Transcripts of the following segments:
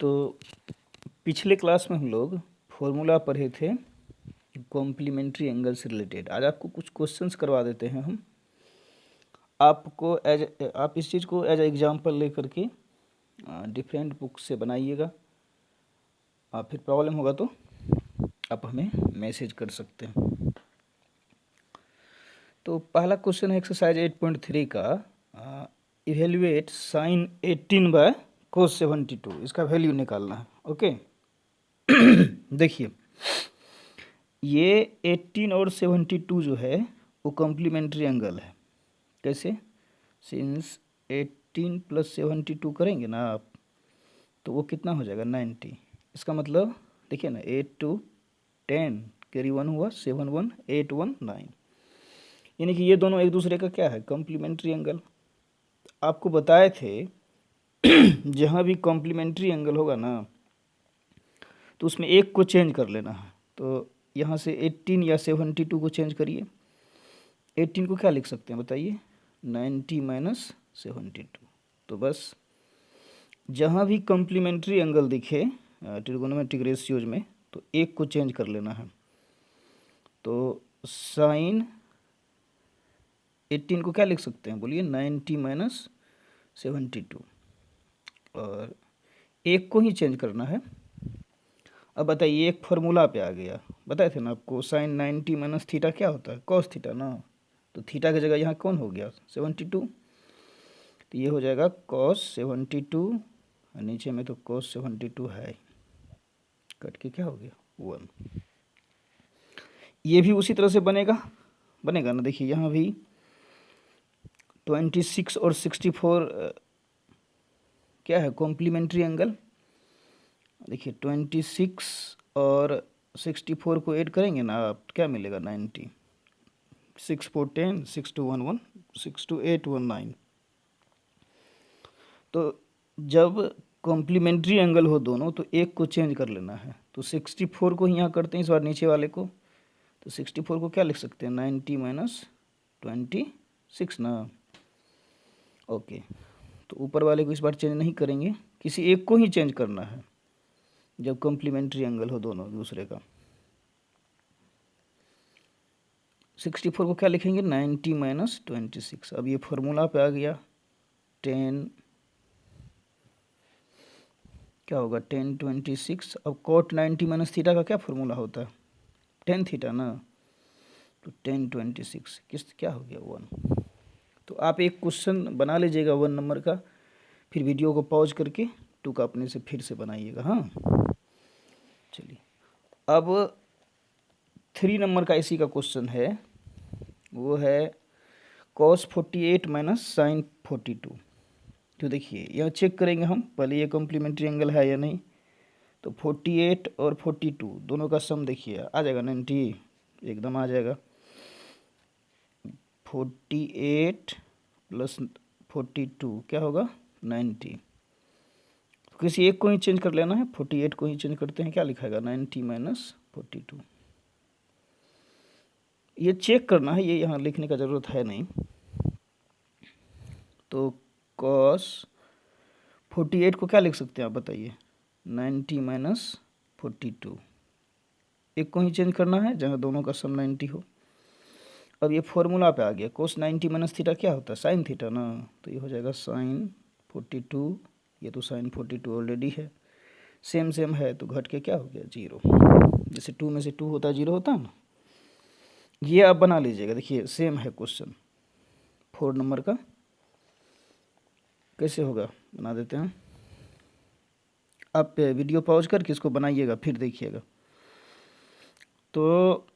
तो पिछले क्लास में हम लोग फॉर्मूला पढ़े थे कॉम्प्लीमेंट्री एंगल से रिलेटेड। आज आपको कुछ क्वेश्चंस करवा देते हैं हम। आपको आप इस चीज़ को एज एग्जांपल लेकर के डिफरेंट बुक से बनाइएगा। फिर प्रॉब्लम होगा तो आप हमें मैसेज कर सकते हैं। तो पहला क्वेश्चन है एक्सरसाइज 8.3 का, इवेल्युएट साइन 18 बाय कोस 72। इसका वैल्यू निकालना है। ओके देखिए, ये 18 और 72 जो है वो कॉम्प्लीमेंट्री एंगल है। कैसे? सिंस 18 प्लस 72 करेंगे ना आप, तो वो कितना हो जाएगा 90। इसका मतलब देखिए ना, 8 to 10 कैरी 1 हुआ, 7 1 8 1 9, यानी कि ये दोनों एक दूसरे का क्या है, कॉम्प्लीमेंट्री एंगल। आपको बताए थे जहाँ भी कॉम्प्लीमेंट्री एंगल होगा ना तो उसमें एक को चेंज कर लेना है। तो यहाँ से 18 या 72 को चेंज करिए। 18 को क्या लिख सकते हैं बताइए, 90 माइनस 72। तो बस जहाँ भी कॉम्प्लीमेंट्री एंगल दिखे ट्रिगोनोमेट्रिक रेशियोज में तो एक को चेंज कर लेना है। तो साइन 18 को क्या लिख सकते हैं बोलिए, 90 माइनस 72, और एक को ही चेंज करना है। अब बताइए, एक फार्मूला पे आ गया, बताए थे ना आपको, साइन 90 माइनस थीटा क्या होता है, कॉस थीटा ना। तो थीटा की जगह यहाँ कौन हो गया, 72। तो ये हो जाएगा कॉस 72, और नीचे में तो कॉस 72 है, कट के क्या हो गया 1। ये भी उसी तरह से बनेगा ना। देखिए यहाँ भी 26 और 64 क्या है, कॉम्प्लीमेंट्री एंगल। देखिए 26 और 64 को ऐड करेंगे ना आप, क्या मिलेगा 90। 6 4 10, 6 2 1 1, 6 2 8 1 9। तो जब कॉम्प्लीमेंट्री एंगल हो दोनों तो एक को चेंज कर लेना है। तो 64 को ही यहाँ करते हैं इस बार नीचे वाले को। तो 64 को क्या लिख सकते हैं, 90 माइनस 26 ना। ओके, तो ऊपर वाले को इस बार चेंज नहीं करेंगे, किसी एक को ही चेंज करना है जब कॉम्प्लीमेंट्री एंगल हो दोनों दूसरे का। 64 को क्या लिखेंगे, 90 माइनस 26। अब ये फॉर्मूला पे आ गया, 10 क्या होगा 10 26। अब कॉट 90 माइनस थीटा का क्या फॉर्मूला होता है, 10 थीटा ना। तो 10 26 किस क्या हो गया 1। तो आप एक क्वेश्चन बना लीजिएगा 1 नंबर का, फिर वीडियो को पॉज करके 2 का अपने से फिर से बनाइएगा। हाँ चलिए, अब 3 नंबर का इसी का क्वेश्चन है, वो है cos 48 माइनस साइन 42। तो देखिए यह चेक करेंगे हम पहले, ये कॉम्प्लीमेंट्री एंगल है या नहीं। तो 48 और 42 दोनों का सम देखिए आ जाएगा 90, एकदम आ जाएगा। 48 प्लस 42 क्या होगा 90। किसी एक को ही चेंज कर लेना है, 48 को ही चेंज करते हैं, क्या लिखाएगा 90 माइनस 42। ये चेक करना है, ये यहाँ लिखने का ज़रूरत है नहीं। तो cos 48 को क्या लिख सकते हैं आप बताइए, 90 माइनस 42। एक को ही चेंज करना है जहाँ दोनों का सम 90 हो। अब ये फॉर्मूला पे आ गया, cos 90 माइनस थीटा क्या होता है, साइन थीटा ना। तो ये हो जाएगा साइन 42, ये तो साइन 42 ऑलरेडी है, सेम है, तो घट के क्या हो गया 0। जैसे 2 में से 2 होता है 0 होता है ना। ये आप बना लीजिएगा। देखिए सेम है क्वेश्चन 4 नंबर का, कैसे होगा बना देते हैं। आप वीडियो पॉज करके इसको बनाइएगा फिर देखिएगा। तो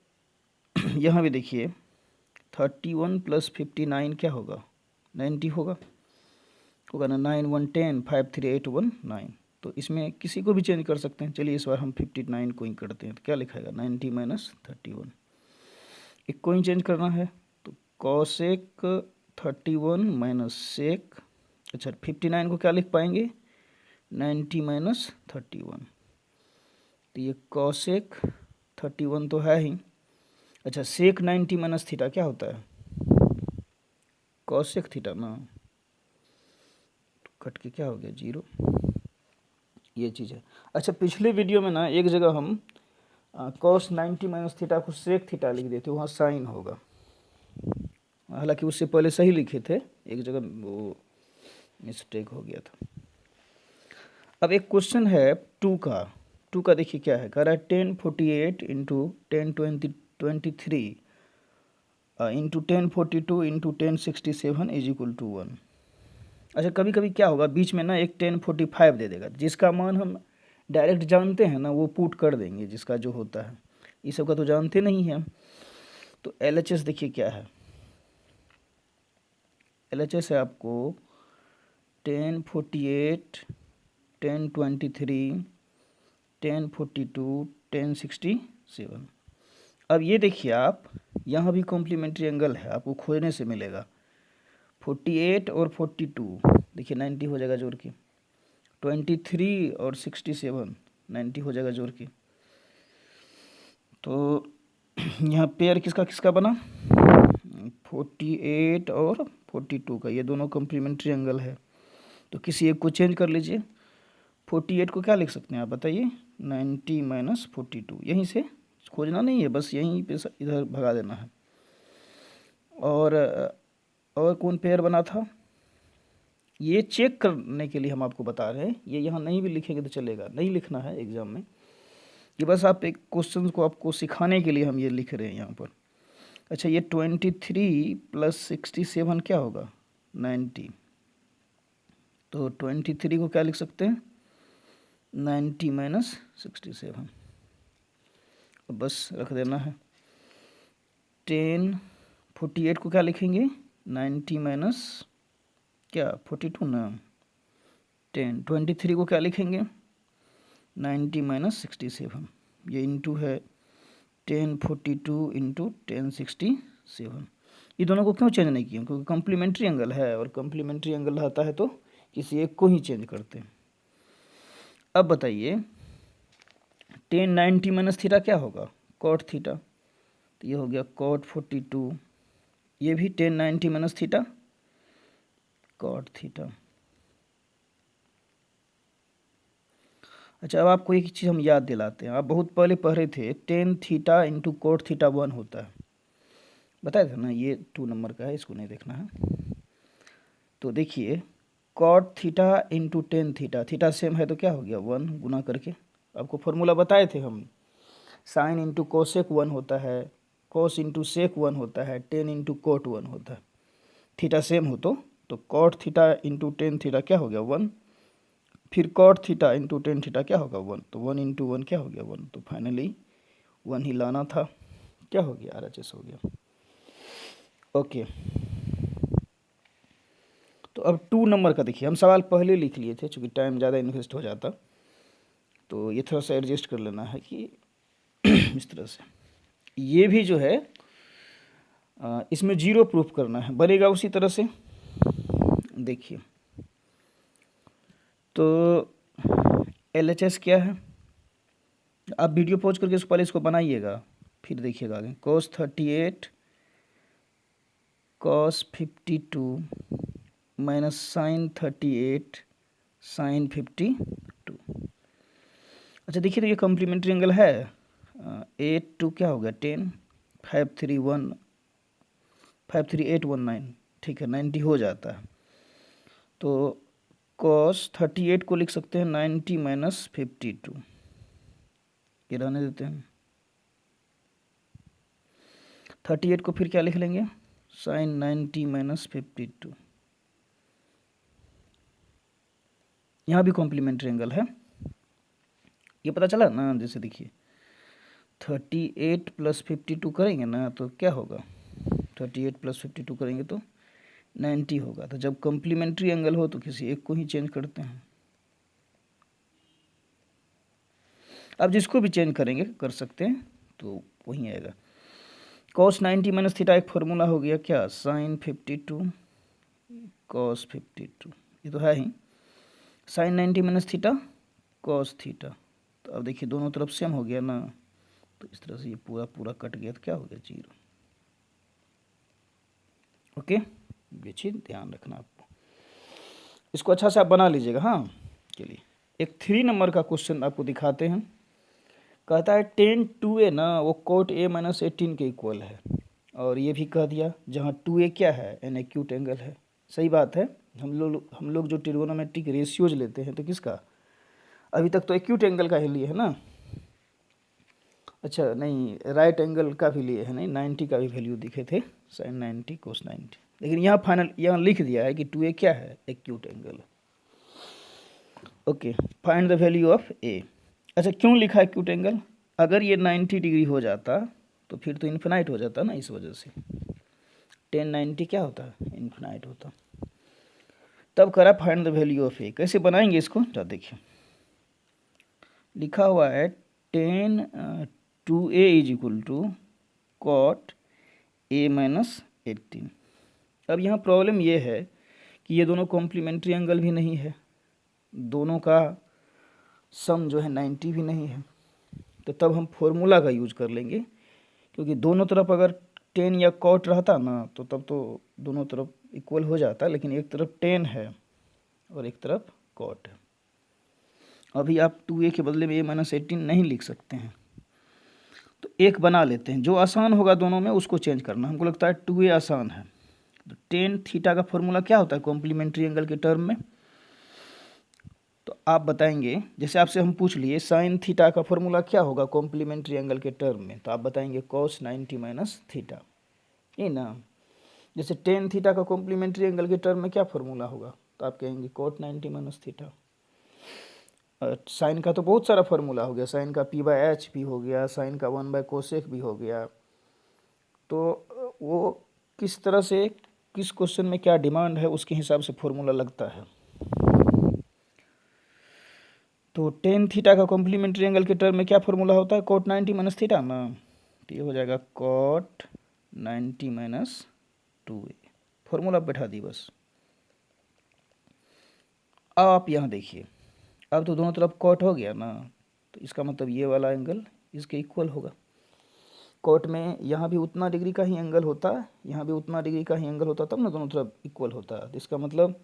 यहाँ भी देखिए 31 प्लस 59 क्या होगा 90 होगा ना। 9 1 10, 5 3 8 1 9। तो इसमें किसी को भी चेंज कर सकते हैं। चलिए इस बार हम 59 को ही करते हैं। तो क्या लिखाएगा 90 माइनस 31, एक को ही चेंज करना है। तो कॉसेक 31 माइनस सेक, अच्छा 59 को क्या लिख पाएंगे 90 माइनस 31। तो ये कॉसेक 31 तो है ही। अच्छा सेक 90 माइनस थीटा क्या होता है, कॉसेक थीटा ना। तो कट के क्या हो गया 0। ये चीज़ है। अच्छा, पिछले वीडियो में ना एक जगह हम cos 90 माइनस थीटा को सेक थीटा लिख देते, वहाँ साइन होगा, हालांकि उससे पहले सही लिखे थे, एक जगह वो मिस्टेक हो गया था। अब एक क्वेश्चन है टू का देखिए क्या है, कह रहा है 1048 into 1023 into 1042 into 1067 is equal to 1। अच्छा, कभी कभी क्या होगा, बीच में ना एक 1045 दे देगा, जिसका मान हम डायरेक्ट जानते हैं ना वो पुट कर देंगे, जिसका जो होता है, ये सब का तो जानते नहीं हैं। तो LHS देखिए क्या है, LHS है आपको 1048 1023 1042 1067। अब ये देखिए आप, यहाँ भी कॉम्प्लीमेंट्री एंगल है, आपको खोजने से मिलेगा 48 और 42, देखिए 90 हो जाएगा जोड़ के, 23 और 67 90 हो जाएगा जोड़ के। तो यहाँ पेयर किसका किसका बना, 48 और 42 का, ये दोनों कॉम्प्लीमेंट्री एंगल है। तो किसी एक को चेंज कर लीजिए, 48 को क्या लिख सकते हैं आप बताइए, 90 माइनस 42, यहीं से खोजना नहीं है, बस यहीं पे इधर भगा देना है। और कौन पेयर बना था, ये चेक करने के लिए हम आपको बता रहे हैं, ये यहाँ नहीं भी लिखेंगे तो चलेगा, नहीं लिखना है एग्जाम में, ये बस आप एक क्वेश्चन को आपको सिखाने के लिए हम ये लिख रहे हैं यहाँ पर। अच्छा, ये 23 प्लस 67 क्या होगा, 90, तो 23 को क्या लिख सकते हैं, 90 माइनस 67, बस रख देना है। 1048 को क्या लिखेंगे, 90 माइनस क्या 42 ना, 1023 को क्या लिखेंगे, 90 माइनस 67, ये इंटू है 1042 इंटू 1067। ये दोनों को क्यों चेंज नहीं किया, क्योंकि कॉम्प्लीमेंट्री एंगल है, और कॉम्प्लीमेंट्री एंगल रहता है तो किसी एक को ही चेंज करते हैं। अब बताइए 1090 माइनस थीटा क्या होगा, कॉट थीटा, तो ये हो गया कॉट 42, ये भी 1090 माइनस थीटा कॉट थीटा। अच्छा, अब आपको एक चीज़ हम याद दिलाते हैं, आप बहुत पहले पढ़े थे 10 थीटा इंटू कोट थीटा 1 होता है, बताया था ना, ये 2 नंबर का है, इसको नहीं देखना है। तो देखिए cot theta into 10 theta, theta same है तो क्या हो गया 1 गुना करके, आपको फॉर्मूला बताए थे हम, साइन इंटू कोसेक 1 होता है, कोस इंटू सेक 1 होता है, 10 इंटू कोट 1 होता है, थीटा सेम हो तो कॉट थीटा इंटू 10 थीटा क्या हो गया 1, फिर कॉट थीटा इंटू 10 थीटा क्या होगा 1, तो 1 इंटू 1 क्या हो गया 1, तो फाइनली 1 ही लाना था, क्या हो गया RHS हो गया। ओके, तो अब 2 नंबर का देखिए, हम सवाल पहले लिख लिए थे, चूँकि टाइम ज़्यादा इन्वेस्ट हो जाता, तो ये थोड़ा सा एडजस्ट कर लेना है कि इस तरह से, ये भी जो है इसमें 0 प्रूफ करना है, बनेगा उसी तरह से। देखिए तो LHS क्या है, आप वीडियो पॉज करके पहले इसको बनाइएगा, फिर देखिएगा आगे, cos 38 cos 52 minus sine 38 sine 52। अच्छा देखिए, तो ये कॉम्प्लीमेंट्री एंगल है, 8 2 क्या हो गया 10, 53819, ठीक है 90 हो जाता है। तो cos 38 को लिख सकते हैं 90 माइनस 52, ये रहने देते हैं। 38 को फिर क्या लिख लेंगे, साइन 90 माइनस 52, यहाँ भी कॉम्प्लीमेंट्री एंगल है, ये पता चला ना। जैसे देखिए 38 प्लस 52 करेंगे ना तो क्या होगा, 38 प्लस 52 करेंगे तो 90 होगा। तो जब कॉम्प्लीमेंट्री एंगल हो तो किसी एक को ही चेंज करते हैं, अब जिसको भी चेंज करेंगे कर सकते हैं, तो वही आएगा। cos 90 माइनस थीटा एक फार्मूला हो गया क्या, साइन 52 cos 52, ये तो है ही, sine 90 minus theta cos theta. तो अब देखिए दोनों तरफ सेम हो गया ना, तो इस तरह से ये पूरा पूरा कट गया, तो क्या हो गया 0। ओके, ये चीज़ ध्यान रखना आपको, इसको अच्छा से आप बना लीजिएगा। हाँ, चलिए। एक 3 नंबर का क्वेश्चन आपको दिखाते हैं। कहता है टेन 2a ना वो कोट a माइनस 18 के इक्वल है, और ये भी कह दिया जहाँ 2a क्या है, एन एक्यूट एंगल है। सही बात है। हम लोग जो ट्रिगोनोमेट्रिक रेशियोज लेते हैं तो किसका, अभी तक तो एक्यूट एंगल का ही लिए है ना। अच्छा नहीं, राइट एंगल का भी लिए है, नहीं 90 का भी वैल्यू दिखे थे, साइन 90 कोस 90, लेकिन यहाँ फाइनल यहाँ लिख दिया है कि 2a क्या है, acute angle. Okay, find the value of a। अच्छा क्यों लिखा है एक्यूट एंगल, अगर ये 90 डिग्री हो जाता तो फिर तो इन्फिनाइट हो जाता ना, इस वजह से 1090 क्या होता है, इन्फिनाइट होता। तब करा find the value of a। कैसे बनाएंगे इसको, तो देखिए लिखा हुआ है 2a is equal to cot a minus 18। अब यहाँ प्रॉब्लम ये है कि ये दोनों कॉम्प्लीमेंट्री एंगल भी नहीं है, दोनों का सम जो है 90 भी नहीं है, तो तब हम फॉर्मूला का यूज कर लेंगे, क्योंकि दोनों तरफ अगर 10 या कॉट रहता ना तो तब तो दोनों तरफ इक्वल हो जाता, लेकिन एक तरफ 10 है और एक तरफ कॉट है। अभी आप 2a के बदले में a माइनस 18 नहीं लिख सकते हैं, तो एक बना लेते हैं, जो आसान होगा दोनों में उसको चेंज करना। हमको लगता है 2a आसान है, तो टेन थीटा का फॉर्मूला क्या होता है कॉम्प्लीमेंट्री एंगल के टर्म में, तो आप बताएंगे। जैसे आपसे हम पूछ लिए साइन थीटा का फॉर्मूला क्या होगा कॉम्प्लीमेंट्री एंगल के टर्म में, तो आप बताएंगे कॉस 90 माइनस थीटा, ये ना। जैसे टेन थीटा का कॉम्प्लीमेंट्री एंगल के टर्म में क्या फॉर्मूला होगा, तो आप कहेंगे कोट 90 माइनस थीटा। साइन का तो बहुत सारा फॉर्मूला हो गया, साइन का p/h भी हो गया, साइन का 1/कोसेक भी हो गया। तो वो किस तरह से किस क्वेश्चन में क्या डिमांड है उसके हिसाब से फॉर्मूला लगता है। तो टेन थीटा का कॉम्प्लीमेंट्री एंगल के टर्म में क्या फॉर्मूला होता है, कोट 90 माइनस थीटा ना, तो ये हो जाएगा कोट 90 माइनस 2a। फॉर्मूला बैठा दी बस। अब आप यहाँ देखिए, अब तो दोनों तरफ कोट हो गया ना, तो इसका मतलब ये वाला एंगल इसके इक्वल होगा। कोट में यहाँ भी उतना डिग्री का ही एंगल होता है, यहाँ भी उतना डिग्री का ही एंगल होता, तब ना दोनों तरफ इक्वल होता है। तो इसका मतलब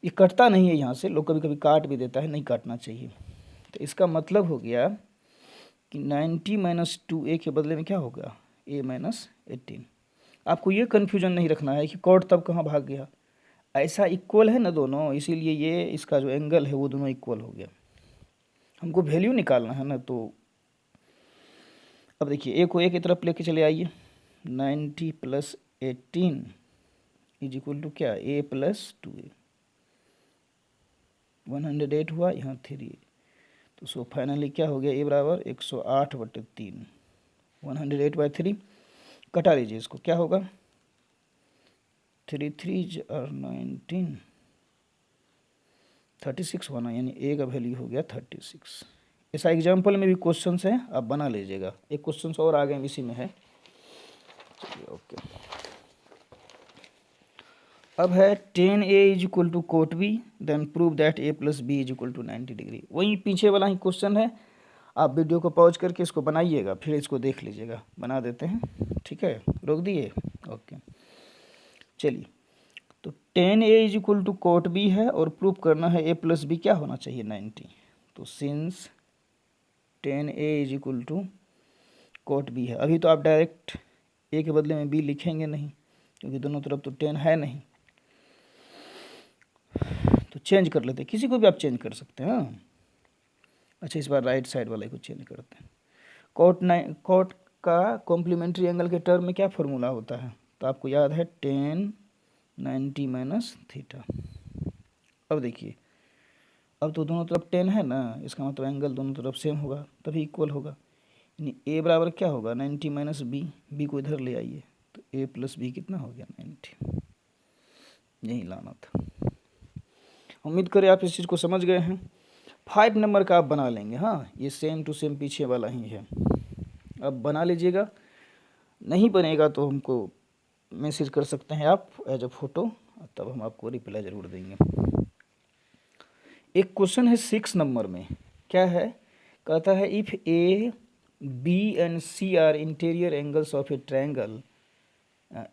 ये कटता नहीं है यहाँ से, लोग कभी कभी काट भी देता है, नहीं काटना चाहिए। तो इसका मतलब हो गया कि 90 माइनस 2a के बदले में क्या होगा, a माइनस 18। आपको ये कन्फ्यूजन नहीं रखना है कि कोट तब कहाँ भाग गया, ऐसा इक्वल है ना दोनों, इसीलिए ये इसका जो एंगल है वो दोनों इक्वल हो गया। हमको वैल्यू निकालना है ना, तो अब देखिए a को a की तरफ लेके चले आइए, 90 प्लस 18 इज इक्वल टू क्या, a प्लस 2a, 108 हुआ, यहाँ 3, तो सो फाइनली क्या हो गया, a बराबर 108/3, 108/3 कटा लीजिए इसको, क्या होगा 3 3 और 19, 36 होना, यानी a का वैल्यू हो गया 36। ऐसा एग्जाम्पल में भी क्वेश्चन है, आप बना लीजिएगा। एक क्वेश्चन और आगे इसी में है, चलिए ओके। अब है 10a is equal to cot b, then prove that a plus B is equal to 90 degree. वही पीछे वाला ही क्वेश्चन है, आप वीडियो को पॉज करके इसको बनाइएगा, फिर इसको देख लीजिएगा। बना देते हैं, ठीक है, रोक दिए, ओके। चलिए, तो 10a is equal to cot b है और प्रूव करना है a प्लस बी क्या होना चाहिए, 90। तो since 10a is equal to cot b है, अभी तो आप डायरेक्ट a के बदले में b लिखेंगे नहीं, क्योंकि दोनों तरफ तो 10 है नहीं, तो चेंज कर लेते हैं, किसी को भी आप चेंज कर सकते हैं। हाँ, अच्छा इस बार राइट साइड वाले को चेंज करते हैं। कोट का कॉम्प्लीमेंट्री एंगल के टर्म में क्या फॉर्मूला होता है, तो आपको याद है 10 90 माइनस थीटा। अब देखिए, अब तो दोनों तरफ 10 है ना, इसका मतलब एंगल दोनों तरफ सेम होगा, तभी इक्वल होगा। यानी a बराबर क्या होगा, 90 माइनस बी को इधर ले आइए, तो a प्लस बी कितना हो गया, 90। यही लाना था। उम्मीद करें आप इस चीज़ को समझ गए हैं। 5 नंबर का आप बना लेंगे, हाँ ये सेम टू सेम पीछे वाला ही है, अब बना लीजिएगा। नहीं बनेगा तो हमको मैसेज कर सकते हैं आप एज अ फोटो, तब हम आपको रिप्लाई ज़रूर देंगे। एक क्वेश्चन है 6 नंबर में, क्या है, कहता है if A B and C are interior angles of a triangle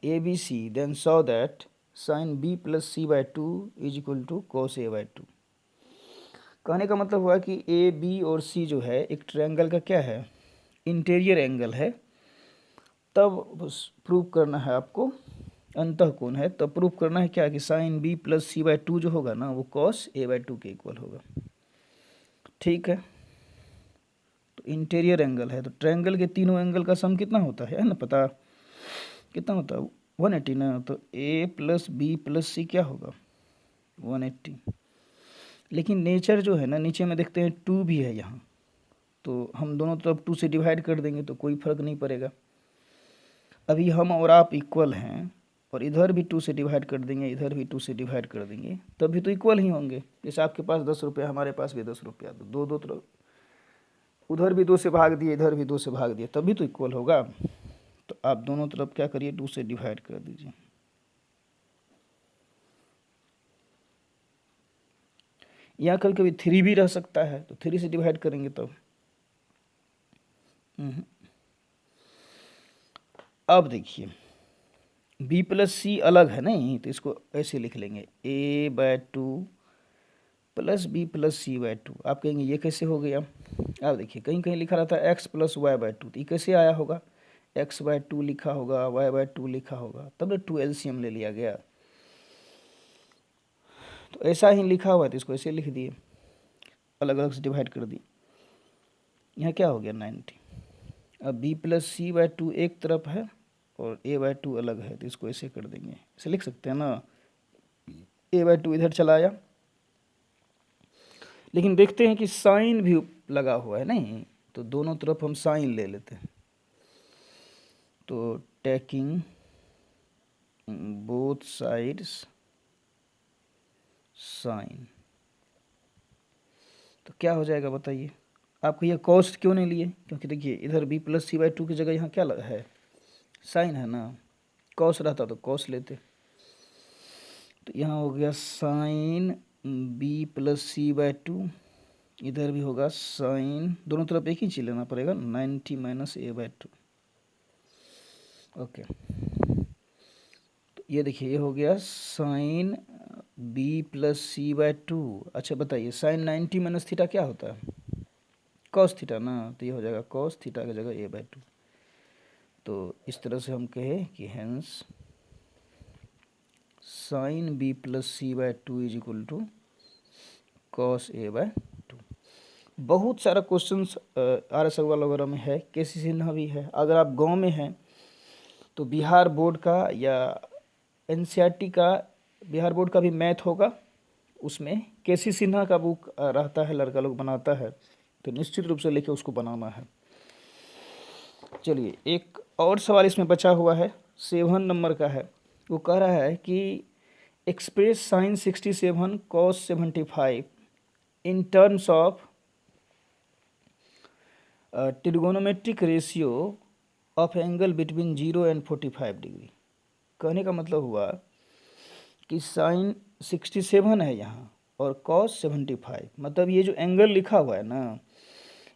A B C, then so that sine b plus c/2 is equal to cos a/2। कहने का मतलब हुआ कि ए बी और सी जो है एक ट्रायंगल का क्या है, इंटीरियर एंगल है। तब प्रूव करना है आपको, अंतःकोण है, तब प्रूव करना है क्या कि sine B plus C by two जो होगा ना वो कॉस ए बाय टू के इक्वल होगा। ठीक है, तो इंटीरियर एंगल है तो ट्रायंगल के तीनों एंगल का सम कितना होता है ना पता, कितना होता है 180 ना, तो ए प्लस बी प्लस सी क्या होगा 180। लेकिन नेचर जो है ना, नीचे में देखते हैं 2 भी है यहाँ, तो हम दोनों तरफ 2 से डिवाइड कर देंगे तो कोई फर्क नहीं पड़ेगा। अभी हम और आप इक्वल हैं और इधर भी 2 से डिवाइड कर देंगे, इधर भी 2 से डिवाइड कर देंगे, तब भी तो इक्वल ही होंगे। जैसे आपके पास 10 रुपये, हमारे पास भी 10 रुपया, तो दो दो तरफ उधर भी 2 से भाग दिए, इधर भी 2 से भाग दिए, तब भी तो इक्वल होगा। तो आप दोनों तरफ क्या करिए 2 से डिवाइड कर दीजिए। यहाँ कभी कभी 3 भी रह सकता है तो 3 से डिवाइड करेंगे तब। अब देखिए b प्लस सी अलग है नहीं, तो इसको ऐसे लिख लेंगे a by two plus B plus C by two. आप कहेंगे ये कैसे हो गया, आप देखिए कहीं कहीं लिखा रहता है x plus Y by two, तो ये कैसे आया होगा, x बाय टू लिखा होगा, y बाय टू लिखा होगा, तब ना 2 LCM ले लिया गया। तो ऐसा ही लिखा हुआ है तो इसको ऐसे लिख दिए, अलग अलग से डिवाइड कर दिए। यहाँ क्या हो गया 90। अब b plus C by two एक तरफ है और a बाय टू अलग है, तो इसको ऐसे कर देंगे, ऐसे लिख सकते हैं ना, a बाय टू इधर चला आया। लेकिन देखते हैं कि साइन भी लगा हुआ है नहीं, तो दोनों तरफ हम साइन ले लेते हैं। तो टेकिंग बोथ साइड्स साइन, तो क्या हो जाएगा बताइए। आपको ये कॉस्ट क्यों नहीं लिए, क्योंकि देखिए इधर b plus C by two की जगह यहाँ क्या है, साइन है ना, कॉस रहता तो कॉस लेते। तो यहाँ हो गया sine b plus C by two, इधर भी होगा साइन, दोनों तरफ एक ही चीज लेना पड़ेगा 90 minus A by two. Okay, तो ये देखिए ये हो गया sine b plus C by two. अच्छा बताइए साइन 90 माइनस थीटा क्या होता है, कॉस थीटा ना, तो ये हो जाएगा कॉस थीटा की जगह ए बाई टू। तो इस तरह से हम कहें कि hence sine b plus C by two is equal to cos A by two. बहुत सारा क्वेश्चंस RS अग्रवाल वगैरह में है, केसी सिन्हा भी है। अगर आप गांव में हैं तो बिहार बोर्ड का या NCERT का, बिहार बोर्ड का भी मैथ होगा, उसमें केसी सिन्हा का बुक रहता है, लड़का लोग बनाता है, तो निश्चित रूप से लेके उसको बनाना है। चलिए एक और सवाल इसमें बचा हुआ है, 7 नंबर का है। वो कह रहा है कि express sine 67 cos 75 in terms of trigonometric ratio of angle between 0 and 45 degree. कहने का मतलब हुआ कि साइन 67 है यहाँ और कॉस 75, मतलब ये जो एंगल लिखा हुआ है ना,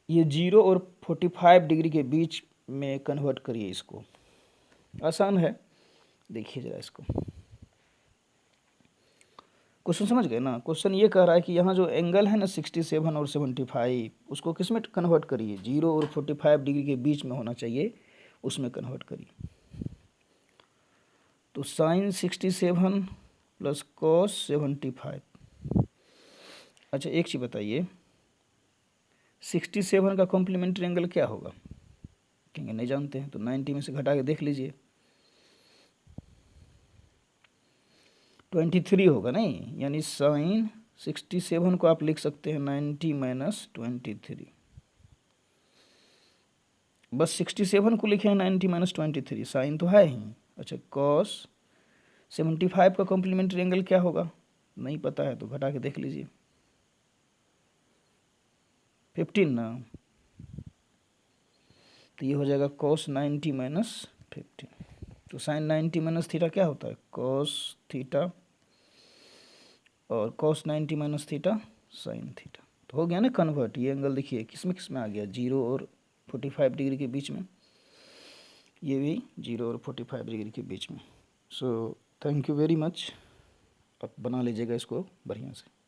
ये 0 और 45 डिग्री के बीच में कन्वर्ट करिए इसको। आसान है, देखिए जरा इसको, क्वेश्चन समझ गए ना। क्वेश्चन ये कह रहा है कि यहाँ जो एंगल है ना 67 और 75, उसको किस में कन्वर्ट करिए, 0 और 45 डिग्री के बीच में होना चाहिए, उसमें कन्वर्ट करिए। तो साइन 67 प्लस कॉस 75। अच्छा एक चीज़ बताइए, 67 का कॉम्प्लीमेंट्री एंगल क्या होगा, कहेंगे नहीं जानते हैं, तो 90 में से घटा के देख लीजिए, 23 होगा नहीं, यानी साइन 67 को आप लिख सकते हैं 90 माइनस 23। बस 67 को लिखे हैं 90 माइनस 23, साइन तो है ही। अच्छा कॉस 75 का कॉम्प्लीमेंट्री एंगल क्या होगा, नहीं पता है तो घटा के देख लीजिए, 15 ना, तो ये हो जाएगा कॉस 90 माइनस 15। तो साइन 90 माइनस थीटा क्या होता है, कॉस थीटा, और cos 90 minus theta sine theta. तो हो गया ना कन्वर्ट। ये एंगल देखिए किस में आ गया, 0 और 45 डिग्री के बीच में, ये भी 0 और 45 डिग्री के बीच में। So thank you very much, आप बना लीजिएगा इसको बढ़िया से।